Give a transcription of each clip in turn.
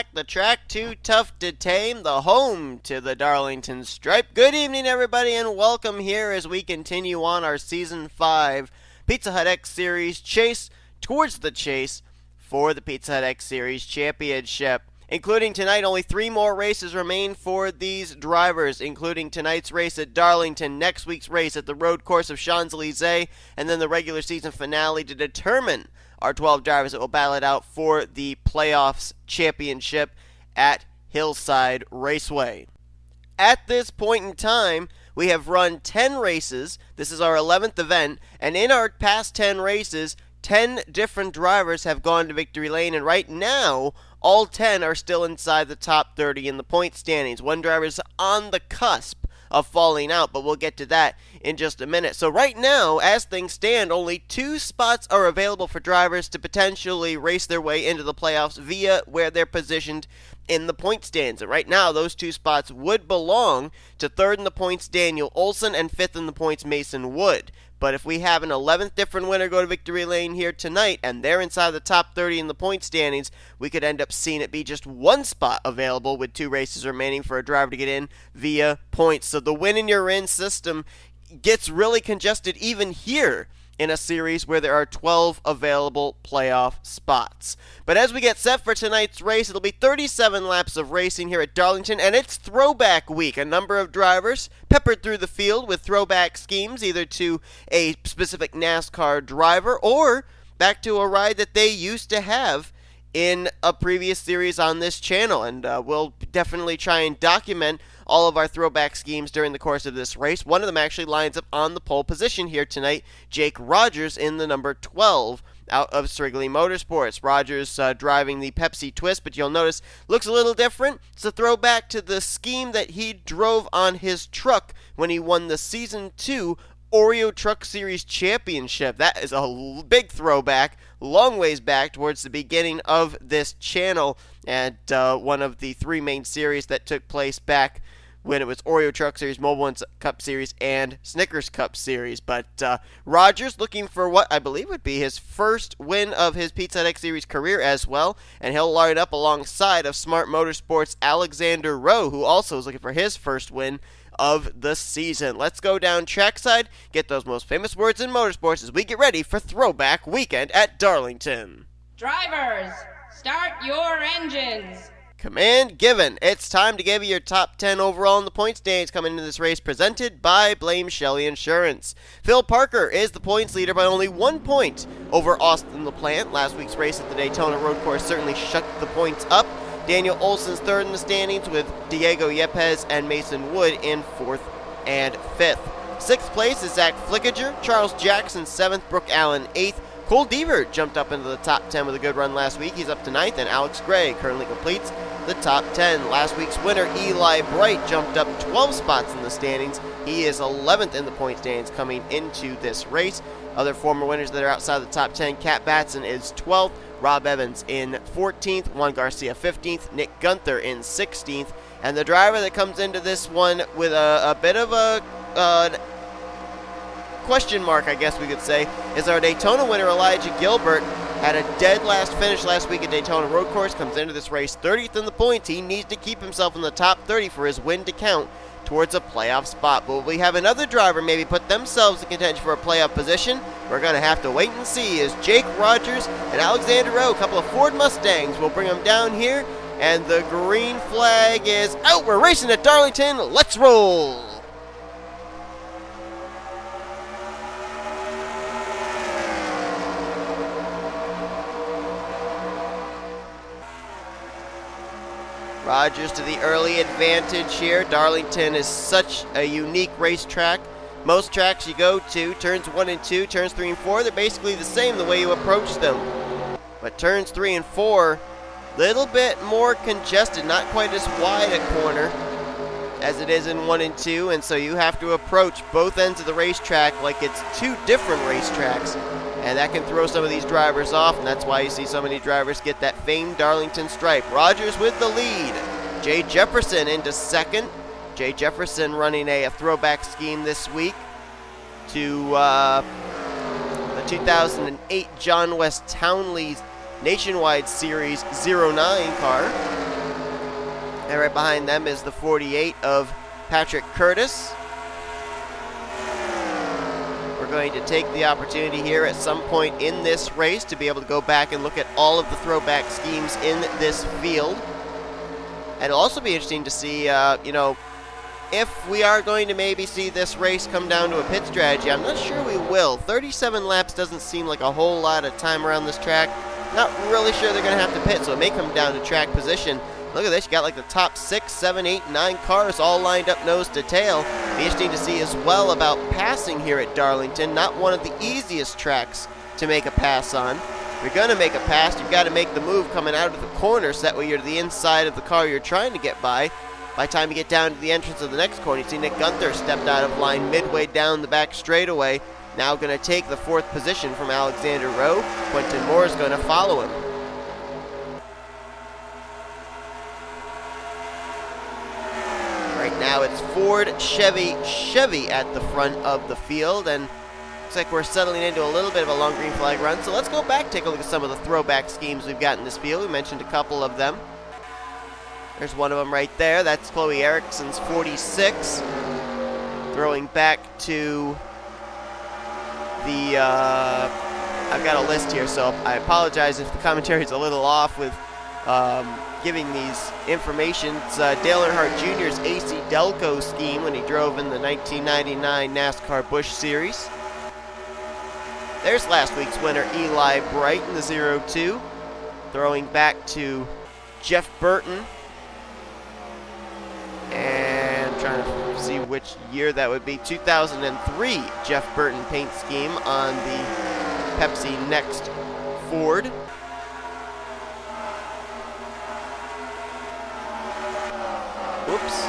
back, the track too tough to tame, the home to the Darlington stripe. Good evening, everybody, and welcome here as we continue on our Season 5 Pizza Hut X Series chase towards the chase for the Pizza Hut X Series Championship. Including tonight, only 3 more races remain for these drivers, including tonight's race at Darlington, next week's race at the road course of Champs-Élysées, and then the regular season finale to determine our 12 drivers that will battle it out for the playoffs championship at Hillside Raceway. At this point in time, we have run 10 races. This is our 11th event, and in our past 10 races, 10 different drivers have gone to victory lane, and right now, all 10 are still inside the top 30 in the point standings. One driver is on the cusp of falling out, but we'll get to that in just a minute. So right now, as things stand, only 2 spots are available for drivers to potentially race their way into the playoffs via where they're positioned in the point stands. And right now, those 2 spots would belong to 3rd in the points Daniel Olson and 5th in the points Mason Wood. But if we have an 11th different winner go to victory lane here tonight, and they're inside the top 30 in the point standings, we could end up seeing it be just 1 spot available with 2 races remaining for a driver to get in via points. So the win and you're in system gets really congested even here in a series where there are 12 available playoff spots. But as we get set for tonight's race, it'll be 37 laps of racing here at Darlington, and it's throwback week. A number of drivers peppered through the field with throwback schemes, either to a specific NASCAR driver or back to a ride that they used to have in a previous series on this channel. And we'll definitely try and document all of our throwback schemes during the course of this race. One of them actually lines up on the pole position here tonight, Jake Rogers in the number 12 out of Strigley Motorsports. Rogers driving the Pepsi Twist, but you'll notice looks a little different. It's a throwback to the scheme that he drove on his truck when he won the Season 2 Oreo Truck Series Championship. That is a big throwback, long ways back towards the beginning of this channel, and one of the 3 main series that took place back when it was Oreo Truck Series, Mobile One Cup Series, and Snickers Cup Series. But Rogers looking for what I believe would be his first win of his Pizza Hut X Series career as well, and he'll line up alongside of Smart Motorsports' Alexander Rowe, who also is looking for his first win of the season. Let's go down trackside, get those most famous words in motorsports as we get ready for Throwback Weekend at Darlington. Drivers, start your engines. Command given. It's time to give you your top 10 overall in the point standings coming into this race, presented by Blame Shelly Insurance. Phil Parker is the points leader by only 1 point over Austin LaPlante. Last week's race at the Daytona Road Course certainly shut the points up. Daniel Olson's 3rd in the standings with Diego Yepez and Mason Wood in 4th and 5th. 6th place is Z Flickinger. Charles Jackson 7th. Brooke Allen 8th. Cole Deaver jumped up into the top 10 with a good run last week. He's up to 9th, and Alex Gray currently completes the top 10. Last week's winner, Eli Bright, jumped up 12 spots in the standings. He is 11th in the point standings coming into this race. Other former winners that are outside the top 10, K Batson is 12th, Rob Evans in 14th, Juan Garcia 15th, N Guenther in 16th, and the driver that comes into this one with a bit of a question mark, I guess we could say, is our Daytona winner, J Gilbert. Had a dead last finish last week at Daytona Road Course, comes into this race 30th in the points. He needs to keep himself in the top 30 for his win to count towards a playoff spot. But will we have another driver maybe put themselves in contention for a playoff position? We're going to have to wait and see, as Jake Rogers and Alexander Rowe, a couple of Ford Mustangs, will bring them down here, and the green flag is out. We're racing at Darlington. Let's roll. Rogers to the early advantage here. Darlington is such a unique racetrack. Most tracks you go to, turns 1 and 2, turns 3 and 4, they're basically the same the way you approach them. But turns 3 and 4, little bit more congested, not quite as wide a corner as it is in 1 and 2, and so you have to approach both ends of the racetrack like it's 2 different racetracks. And that can throw some of these drivers off, and that's why you see so many drivers get that famed Darlington stripe. Rogers with the lead. J Jefferson into 2nd. J Jefferson running a throwback scheme this week to the 2008 John West Townley's Nationwide Series 09 car. And right behind them is the 48 of Patrick Curtis. We're going to take the opportunity here at some point in this race to be able to go back and look at all of the throwback schemes in this field. And it'll also be interesting to see, if we are going to maybe see this race come down to a pit strategy. I'm not sure we will. 37 laps doesn't seem like a whole lot of time around this track. Not really sure they're going to have to pit, so it may come down to track position. Look at this, you got like the top 6, 7, 8, 9 cars all lined up nose to tail. Be interesting to see as well about passing here at Darlington. Not one of the easiest tracks to make a pass on. If you're going to make a pass, you've got to make the move coming out of the corner so that way you're to the inside of the car you're trying to get by. By the time you get down to the entrance of the next corner, you see Nick Guenther stepped out of line midway down the back straightaway. Now going to take the 4th position from Alexander Rowe. Quentin Moore is going to follow him. Right now it's Ford, Chevy at the front of the field, and looks like we're settling into a little bit of a long green flag run. So let's go back, take a look at some of the throwback schemes we've got in this field. We mentioned a couple of them. There's one of them right there. That's Chloe Ericsson's 46. Throwing back to the, I've got a list here, so I apologize if the commentary is a little off with giving these information. It's Dale Earnhardt Jr.'s AC Delco scheme when he drove in the 1999 NASCAR Busch Series. There's last week's winner, Eli Bright, in the 02. Throwing back to Jeff Burton. And trying to see which year that would be. 2003 Jeff Burton paint scheme on the Pepsi Next Ford. Whoops.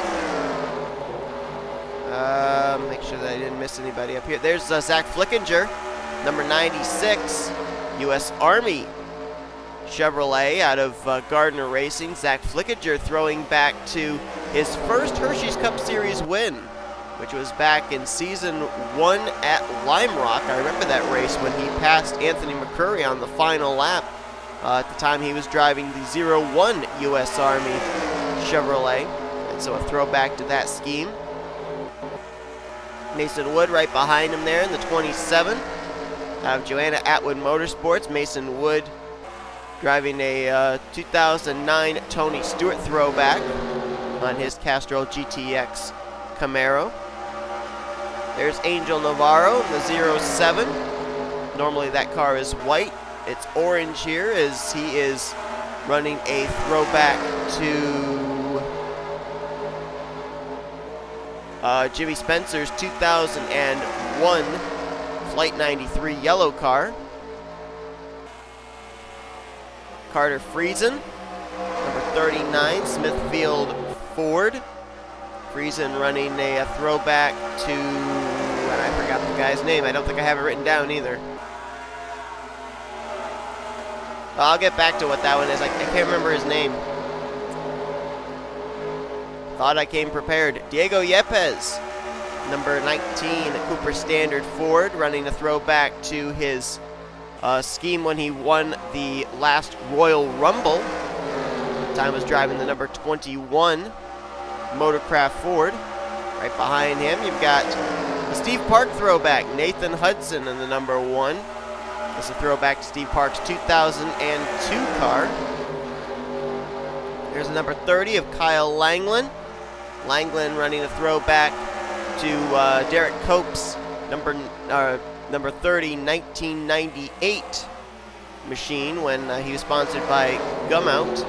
Make sure that I didn't miss anybody up here. There's Zach Flickinger, number 96, U.S. Army Chevrolet out of Gardner Racing. Zach Flickinger throwing back to his first Hershey's Cup Series win, which was back in season 1 at Lime Rock. I remember that race when he passed Anthony McCurry on the final lap. At the time he was driving the 01 U.S. Army Chevrolet. And so a throwback to that scheme. Mason Wood right behind him there in the 27. Out of Joanna Atwood Motorsports, Mason Wood driving a 2009 Tony Stewart throwback on his Castrol GTX Camaro. There's Angel Navarro in the 07. Normally that car is white. It's orange here as he is running a throwback to Jimmy Spencer's 2001 Flight 93 yellow car. Carter Friesen, number 39, Smithfield Ford. Friesen running a throwback to, and I forgot the guy's name. I don't think I have it written down either. I'll get back to what that one is. I can't remember his name. Thought I came prepared. Diego Yepez, number 19, Cooper Standard Ford, running a throwback to his scheme when he won the last Royal Rumble. At the time was driving the number 21 Motorcraft Ford. Right behind him, you've got the Steve Park throwback, Nathan Hudson in the number 1. This is a throwback to Steve Park's 2002 car. There's a number 30 of Kyle Langeland. Langeland running a throwback to Derek Cope's number 30 1998 machine when he was sponsored by Gumout.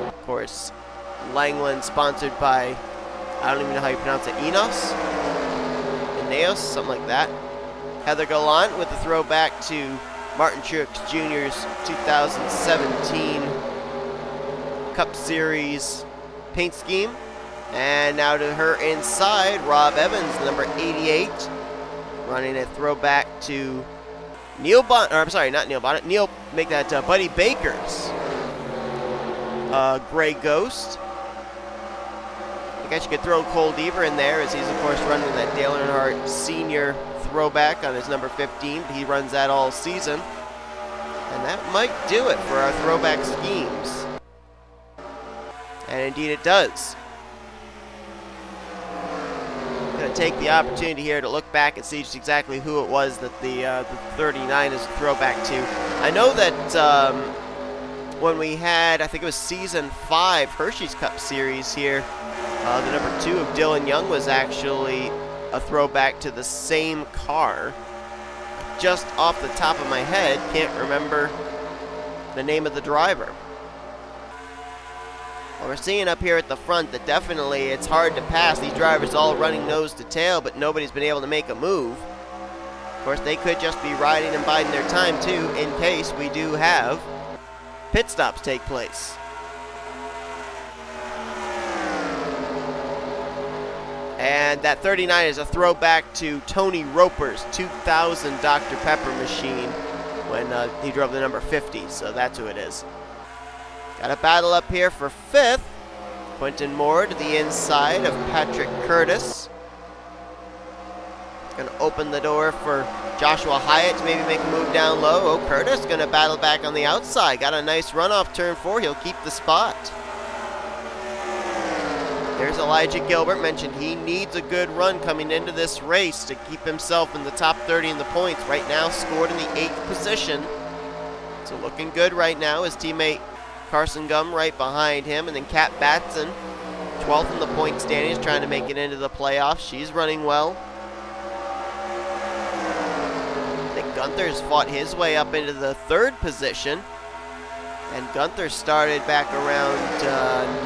Of course, Langeland sponsored by, I don't even know how you pronounce it, Ineos, something like that. Heather Gallant with the throwback to Martin Truex Jr.'s 2017 Cup Series paint scheme. And now to her inside, Rob Evans, number 88, running a throwback to Neil Bonnet, or I'm sorry, not Neil Bonnet, make that Buddy Baker's Gray Ghost. I guess you could throw Cole Deaver in there, as he's of course running that Dale Earnhardt Sr. throwback on his number 15. He runs that all season. And that might do it for our throwback schemes. And indeed it does. Going to take the opportunity here to look back and see just exactly who it was that the 39 is a throwback to. I know that when we had, I think it was Season 5 Hershey's Cup Series here, the number 2 of Dylan Young was actually a throwback to the same car. Just off the top of my head, can't remember the name of the driver. Well, we're seeing up here at the front that definitely it's hard to pass. These drivers all running nose to tail, but nobody's been able to make a move. Of course, they could just be riding and biding their time too, in case we do have pit stops take place. And that 39 is a throwback to Tony Roper's 2000 Dr. Pepper machine when he drove the number 50, so that's who it is. Got a battle up here for 5th. Quentin Moore to the inside of Patrick Curtis. Going to open the door for Joshua Hyatt to maybe make a move down low. Oh, Curtis going to battle back on the outside. Got a nice run off turn 4. He'll keep the spot. There's Elijah Gilbert. Mentioned he needs a good run coming into this race to keep himself in the top 30 in the points. Right now scored in the 8th position. So looking good right now. His teammate Carson Gum right behind him. And then K Batson, 12th in the point standings, trying to make it into the playoffs. She's running well. Nick Guenther's fought his way up into the 3rd position. And Guenther started back around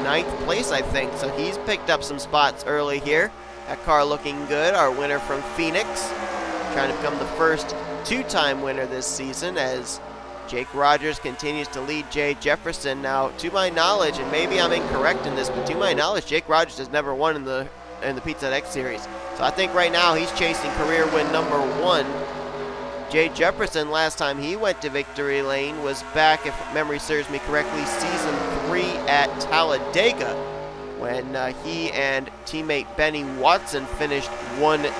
9th place, I think. So he's picked up some spots early here. That car looking good. Our winner from Phoenix, trying to become the first 2-time winner this season as Jake Rogers continues to lead J Jefferson. Now, to my knowledge, and maybe I'm incorrect in this, but to my knowledge, Jake Rogers has never won in the Pizza Hut X Series. So I think right now he's chasing career win number 1. J Jefferson, last time he went to victory lane was back, if memory serves me correctly, Season 3 at Talladega, when he and teammate Benny Watson finished 1-2.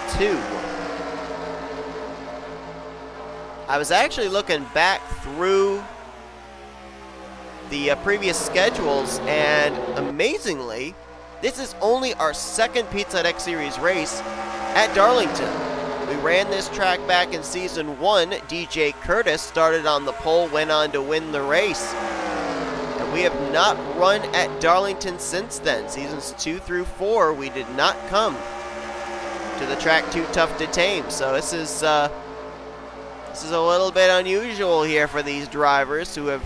I was actually looking back through the previous schedules, and amazingly, this is only our 2nd Pizza Hut X Series race at Darlington. We ran this track back in Season 1. DJ Curtis started on the pole, went on to win the race. And we have not run at Darlington since then. Seasons 2 through 4, we did not come to the track too tough to tame. So this is a little bit unusual here for these drivers who have,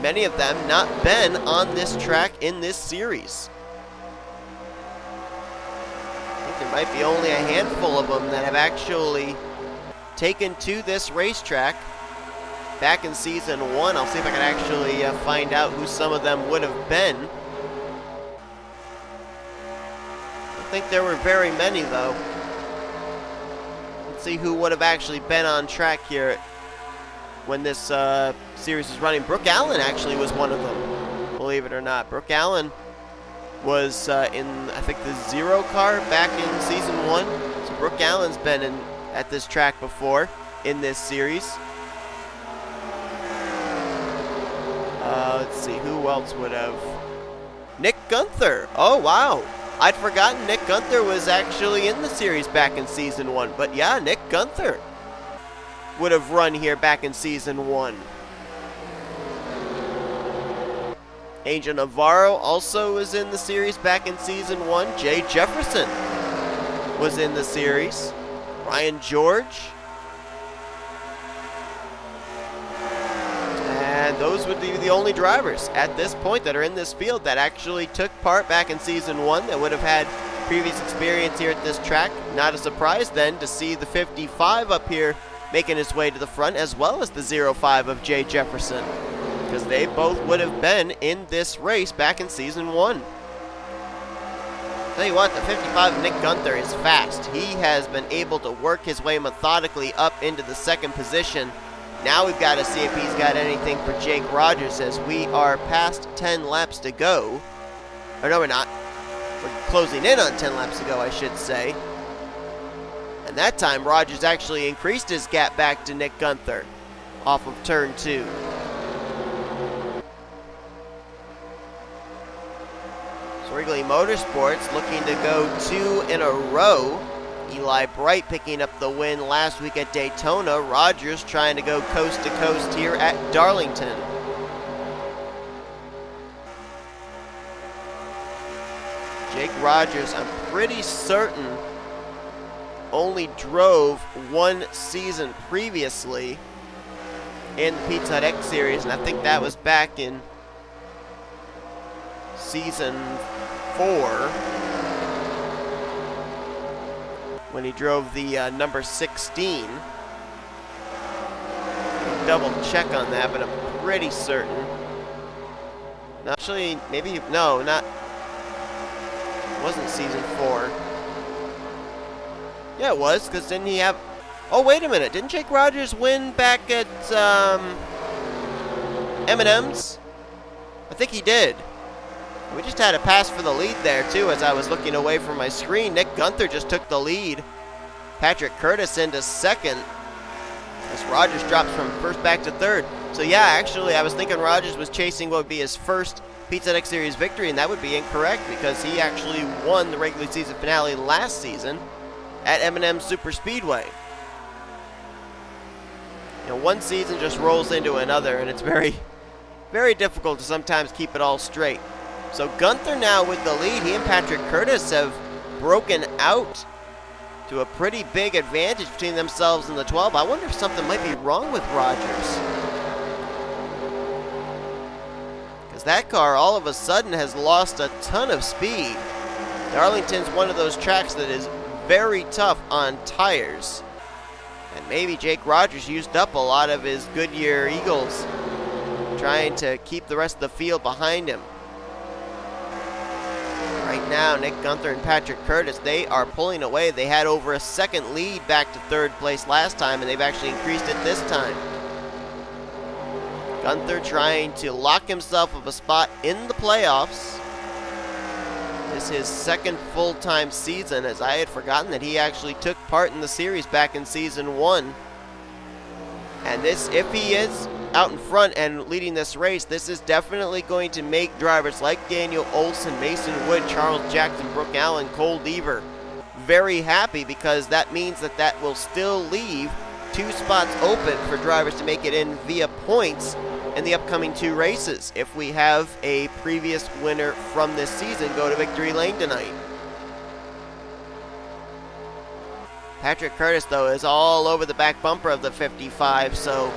many of them, not been on this track in this series. There might be only a handful of them that have actually taken to this racetrack back in Season 1. I'll see if I can actually find out who some of them would have been. I don't think there were very many, though. Let's see who would have actually been on track here when this series was running. Brooke Allen actually was one of them, believe it or not. Brooke Allen was in, I think, the 0 car back in Season 1. So Brooke Allen's been at this track before in this series. Let's see, who else would have? Nick Guenther. Oh, wow. I'd forgotten Nick Guenther was actually in the series back in Season 1. But yeah, Nick Guenther would have run here back in Season 1. A Navarro also was in the series back in Season 1. J Jefferson was in the series. Ryan George. And those would be the only drivers at this point that are in this field that actually took part back in Season 1 that would have had previous experience here at this track. Not a surprise then to see the 55 up here making his way to the front, as well as the 05 of J Jefferson, because they both would have been in this race back in Season 1. Tell you what, the 55 of Nick Guenther is fast. He has been able to work his way methodically up into the 2nd position. Now we've got to see if he's got anything for Jake Rogers, as we are past 10 laps to go. Or no, we're not. We're closing in on 10 laps to go, I should say. And that time, Rogers actually increased his gap back to Nick Guenther off of turn 2. Wrigley Motorsports looking to go 2 in a row. Eli Bright picking up the win last week at Daytona. Rogers trying to go coast to coast here at Darlington. Jake Rogers, I'm pretty certain, only drove 1 season previously in the Pizza Hut X Series, and I think that was back in season 4 when he drove the number 16. Double check on that, but I'm pretty certain. Actually, maybe, no, not, it wasn't season 4. Yeah, it was, because didn't he have, oh, wait a minute, didn't Jake Rogers win back at M&M's? I think he did. We just had a pass for the lead there, too, as I was looking away from my screen. Nick Guenther just took the lead. Patrick Curtis into second, as Rogers drops from first back to third. So, yeah, actually, I was thinking Rogers was chasing what would be his first Pizza Hut X Series victory, and that would be incorrect because he actually won the regular season finale last season at M&M Super Speedway. You know, one season just rolls into another, and it's very, very difficult to sometimes keep it all straight. So Guenther now with the lead. He and Patrick Curtis have broken out to a pretty big advantage between themselves and the 12. I wonder if something might be wrong with Rogers, because that car all of a sudden has lost a ton of speed. Darlington's one of those tracks that is very tough on tires, and maybe Jake Rogers used up a lot of his Goodyear Eagles trying to keep the rest of the field behind him. Right now, Nick Guenther and Patrick Curtis, they are pulling away. They had over a second lead back to third place last time, and they've actually increased it this time. Guenther trying to lock himself of a spot in the playoffs. This is his second full-time season, as I had forgotten that he actually took part in the series back in season 1. And this, if he is out in front and leading this race, this is definitely going to make drivers like Daniel Olson, Mason Wood, Charles Jackson, Brooke Allen, Cole Deaver very happy, because that means that that will still leave 2 spots open for drivers to make it in via points in the upcoming 2 races if we have a previous winner from this season go to victory lane tonight. Patrick Curtis, though, is all over the back bumper of the 55, so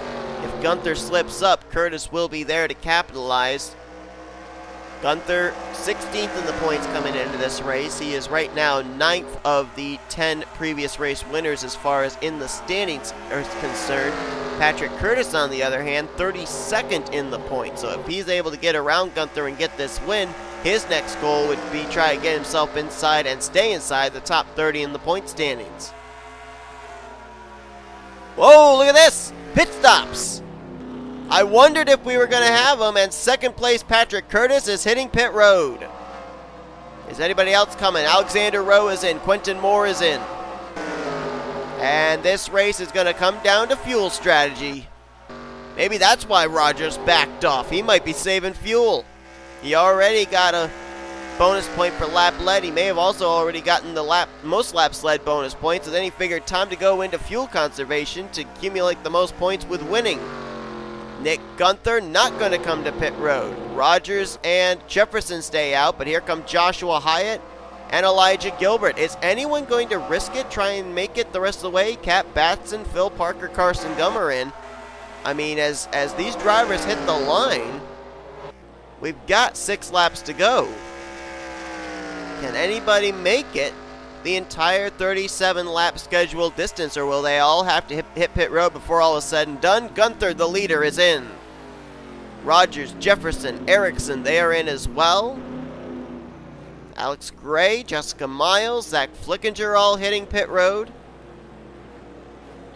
if Guenther slips up, Curtis will be there to capitalize. Guenther 16th in the points coming into this race. He is right now 9th of the 10 previous race winners as far as in the standings are concerned. Patrick Curtis, on the other hand, 32nd in the points. So if he's able to get around Guenther and get this win, his next goal would be try to get himself inside and stay inside the top 30 in the point standings. Whoa, look at this! Pit stops! I wondered if we were going to have them, and second place Patrick Curtis is hitting pit road. Is anybody else coming? Alexander Rowe is in. Quentin Moore is in. And this race is going to come down to fuel strategy. Maybe that's why Rogers backed off. He might be saving fuel. He already got a bonus point for lap led. He may have also already gotten the most laps led bonus points, so then he figured time to go into fuel conservation to accumulate the most points with winning. Nick Guenther not going to come to pit road. Rogers and Jefferson stay out, but here come Joshua Hyatt and Elijah Gilbert. Is anyone going to risk it, try and make it the rest of the way? K Batson, Phil Parker, Carson Gummer in. I mean, as these drivers hit the line, we've got 6 laps to go. Can anybody make it the entire 37-lap scheduled distance, or will they all have to hit pit road before all is said and done? Guenther, the leader, is in. Rogers, Jefferson, Ericsson, they are in as well. Alex Gray, Jessica Miles, Z Flickinger all hitting pit road.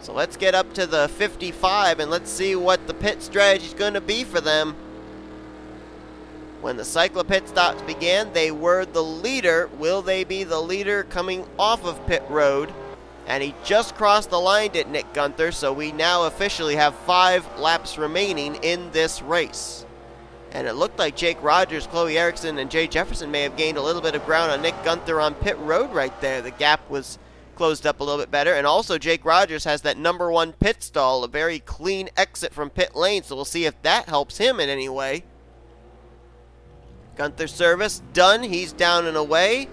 So let's get up to the 55 and let's see what the pit strategy is going to be for them. When the cyclo-pit stops began, they were the leader. Will they be the leader coming off of pit road? And he just crossed the line, did Nick Guenther, so we now officially have 5 laps remaining in this race. And it looked like Jake Rogers, Chloe Ericsson, and J Jefferson may have gained a little bit of ground on N Guenther on pit road right there. The gap was closed up a little bit better. And also Jake Rogers has that number 1 pit stall, a very clean exit from pit lane. So we'll see if that helps him in any way. Guenther's service done. He's down and away.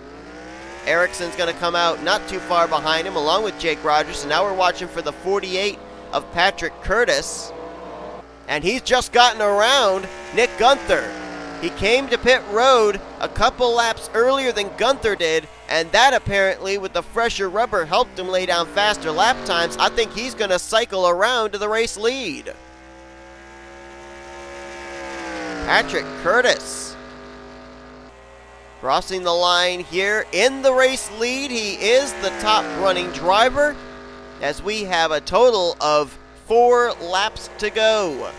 Ericsson's going to come out not too far behind him along with Jake Rogers. And now we're watching for the 48 of Patrick Curtis. And he's just gotten around N Guenther. He came to pit road a couple laps earlier than Guenther did, and that apparently, with the fresher rubber, helped him lay down faster lap times. I think he's going to cycle around to the race lead. Patrick Curtis crossing the line here in the race lead. He is the top running driver as we have a total of 4 laps to go.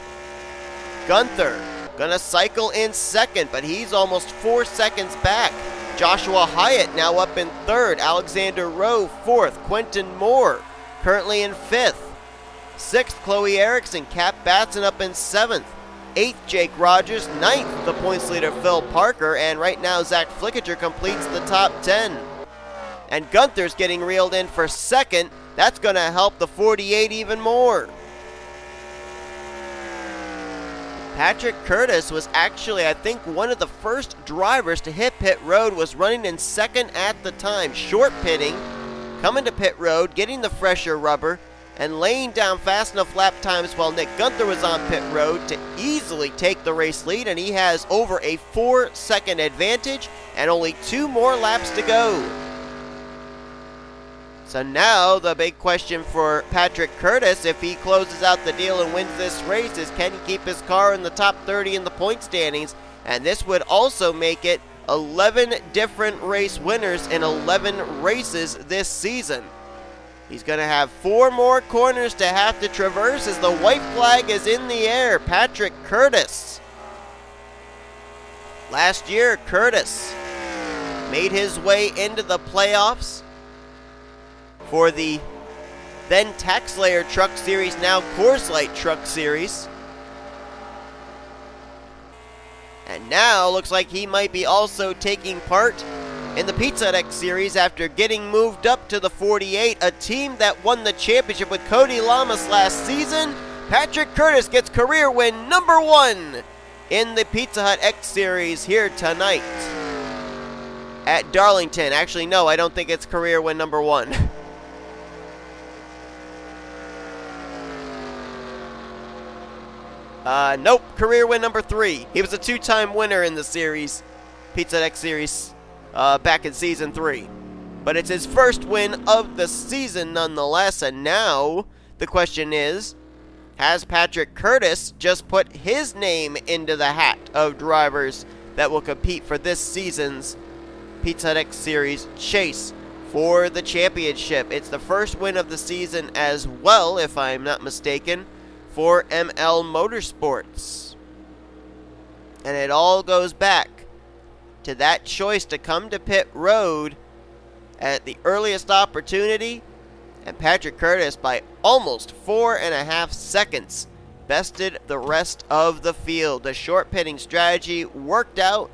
Guenther gonna cycle in second, but he's almost 4 seconds back. Joshua Hyatt now up in third. Alexander Rowe fourth. Quentin Moore currently in fifth. Sixth, Chloe Ericsson. K Batson up in seventh. Eighth, Jake Rogers. Ninth, the points leader Phil Parker. And right now, Z Flickinger completes the top 10. And Guenther's getting reeled in for second. That's going to help the 48 even more. Patrick Curtis was actually, I think, one of the first drivers to hit pit road, was running in second at the time. Short pitting, coming to pit road, getting the fresher rubber, and laying down fast enough lap times while N Guenther was on pit road to easily take the race lead, and he has over a 4-second advantage and only 2 more laps to go. So now the big question for Patrick Curtis, if he closes out the deal and wins this race, is can he keep his car in the top 30 in the point standings? And this would also make it 11 different race winners in 11 races this season. He's going to have 4 more corners to have to traverse as the white flag is in the air. Patrick Curtis. Last year, Curtis made his way into the playoffs for the then TaxSlayer Truck Series, now Coors Light Truck Series. And now looks like he might be also taking part in the Pizza Hut X Series after getting moved up to the 48, a team that won the championship with Cody Lamas last season. Patrick Curtis gets career win number 1 in the Pizza Hut X Series here tonight at Darlington. Actually, no, I don't think it's career win number 1. Nope, career win number 3. He was a 2-time winner in the series, Pizza Hut X Series, back in Season 3. But it's his first win of the season nonetheless, and now the question is, has Patrick Curtis just put his name into the hat of drivers that will compete for this season's Pizza Hut X Series chase for the championship? It's the first win of the season as well, if I'm not mistaken, for ML Motorsports. And it all goes back to that choice to come to pit road at the earliest opportunity, and Patrick Curtis, by almost 4.5 seconds, bested the rest of the field. The short pitting strategy worked out,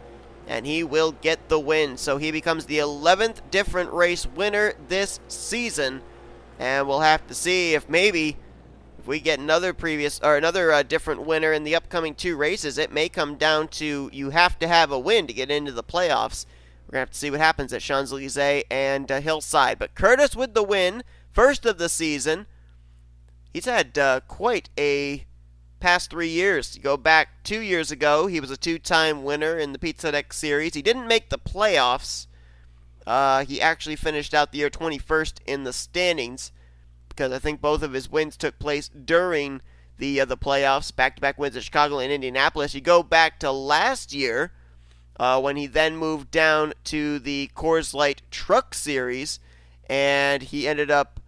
and he will get the win. So he becomes the 11th different race winner this season, and we'll have to see if maybe if we get another different winner in the upcoming 2 races. It may come down to you have to have a win to get into the playoffs. We're going to have to see what happens at Champs-Élysées and Hillside. But Curtis with the win, first of the season. He's had quite a past 3 years. You go back 2 years ago, he was a 2-time winner in the Pizza Hut X Series. He didn't make the playoffs. He actually finished out the year 21st in the standings, because I think both of his wins took place during the playoffs, back-to-back wins at Chicago and Indianapolis. You go back to last year, when he then moved down to the Coors Light Truck Series, and he ended up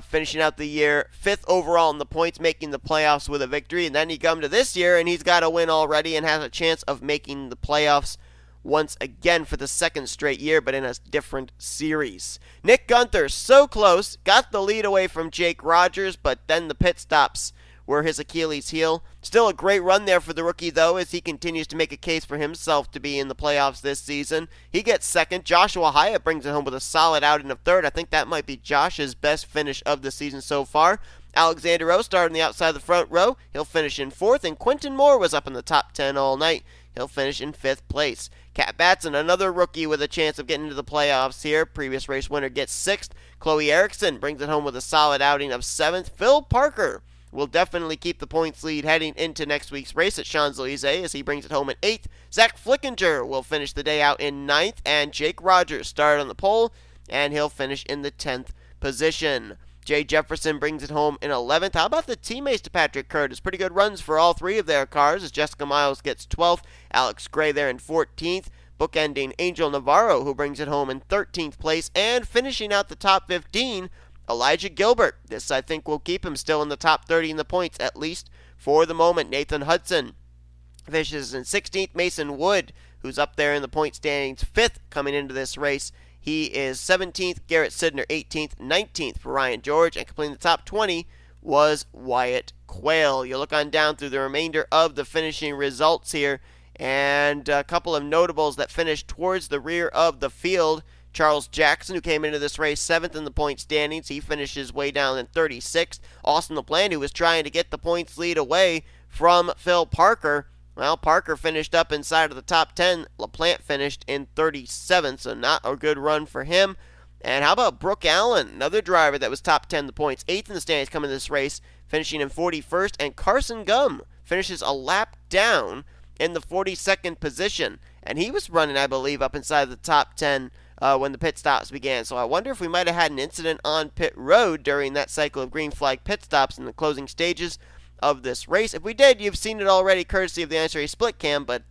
finishing out the year 5th overall in the points, making the playoffs with a victory. And then he come to this year, and he's got a win already and has a chance of making the playoffs once again for the 2nd straight year, but in a different series. N Guenther, so close, got the lead away from Jake Rogers, but then the pit stops were his Achilles heel. Still a great run there for the rookie, though, as he continues to make a case for himself to be in the playoffs this season. He gets second. Joshua Hyatt brings it home with a solid outing of third. I think that might be Josh's best finish of the season so far. Alexander Rowe started on the outside of the front row. He'll finish in fourth, and Quentin Moore was up in the top 10 all night. He'll finish in fifth place. K Batson, another rookie with a chance of getting into the playoffs here. Previous race winner gets sixth. C Ericsson brings it home with a solid outing of seventh. Phil Parker will definitely keep the points lead heading into next week's race at Champs-Élysées as he brings it home in eighth. Z Flickinger will finish the day out in ninth, and Jake Rogers started on the pole, and he'll finish in the 10th position. J Jefferson brings it home in 11th. How about the teammates to Patrick Curtis? Pretty good runs for all three of their cars as Jessica Miles gets 12th, Alex Gray there in 14th, bookending Angel Navarro, who brings it home in 13th place, and finishing out the top 15, Elijah Gilbert. This, I think, will keep him still in the top 30 in the points, at least for the moment. Nathan Hudson finishes in 16th. Mason Wood, who's up there in the point standings, 5th coming into this race. He is 17th, G Sydnor 18th, 19th for Ryan George, and completing the top 20 was Wyatt Quayle. You look on down through the remainder of the finishing results here, and a couple of notables that finished towards the rear of the field. Charles Jackson, who came into this race 7th in the point standings, he finishes way down in 36th. Austin LaPlante, who was trying to get the points lead away from Phil Parker, well, Parker finished up inside of the top 10. LaPlante finished in 37th, so not a good run for him. And how about Brooke Allen, another driver that was top 10 in the points, 8th in the standings coming to this race, finishing in 41st. And Carson Gum finishes a lap down in the 42nd position. And he was running, I believe, up inside the top 10 when the pit stops began. So I wonder if we might have had an incident on pit road during that cycle of green flag pit stops in the closing stages of this race. If we did, you've seen it already courtesy of the NSCRA split cam, but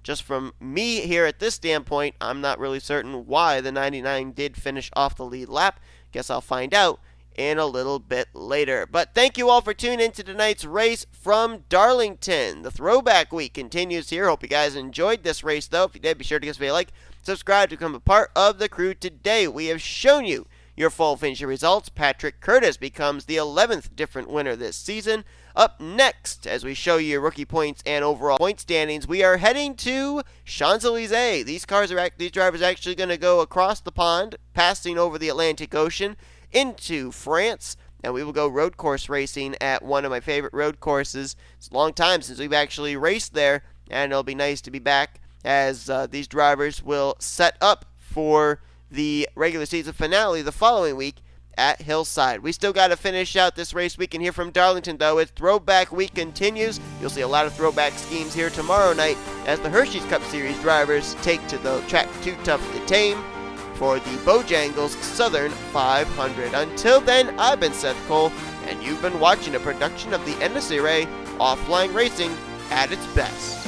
just from me here at this standpoint, I'm not really certain why the 99 did finish off the lead lap. Guess I'll find out in a little bit later. But thank you all for tuning in to tonight's race from Darlington. The throwback week continues here. Hope you guys enjoyed this race, though. If you did, be sure to give us a like, subscribe to become a part of the crew today. We have shown you your full finishing results. Patrick Curtis becomes the 11th different winner this season. Up next, as we show you rookie points and overall point standings, we are heading to Champs-Élysées. These drivers are actually going to go across the pond, passing over the Atlantic Ocean into France, and we will go road course racing at one of my favorite road courses. It's a long time since we've actually raced there, and it'll be nice to be back as these drivers will set up for the regular season finale the following week at Hillside. We still got to finish out this race weekend here from Darlington, though. As Throwback Week continues, you'll see a lot of throwback schemes here tomorrow night as the Hershey's Cup Series drivers take to the track Too Tough to Tame for the Bojangles Southern 500. Until then, I've been Seth Cole, and you've been watching a production of the NNSCRA Offline Racing at its best.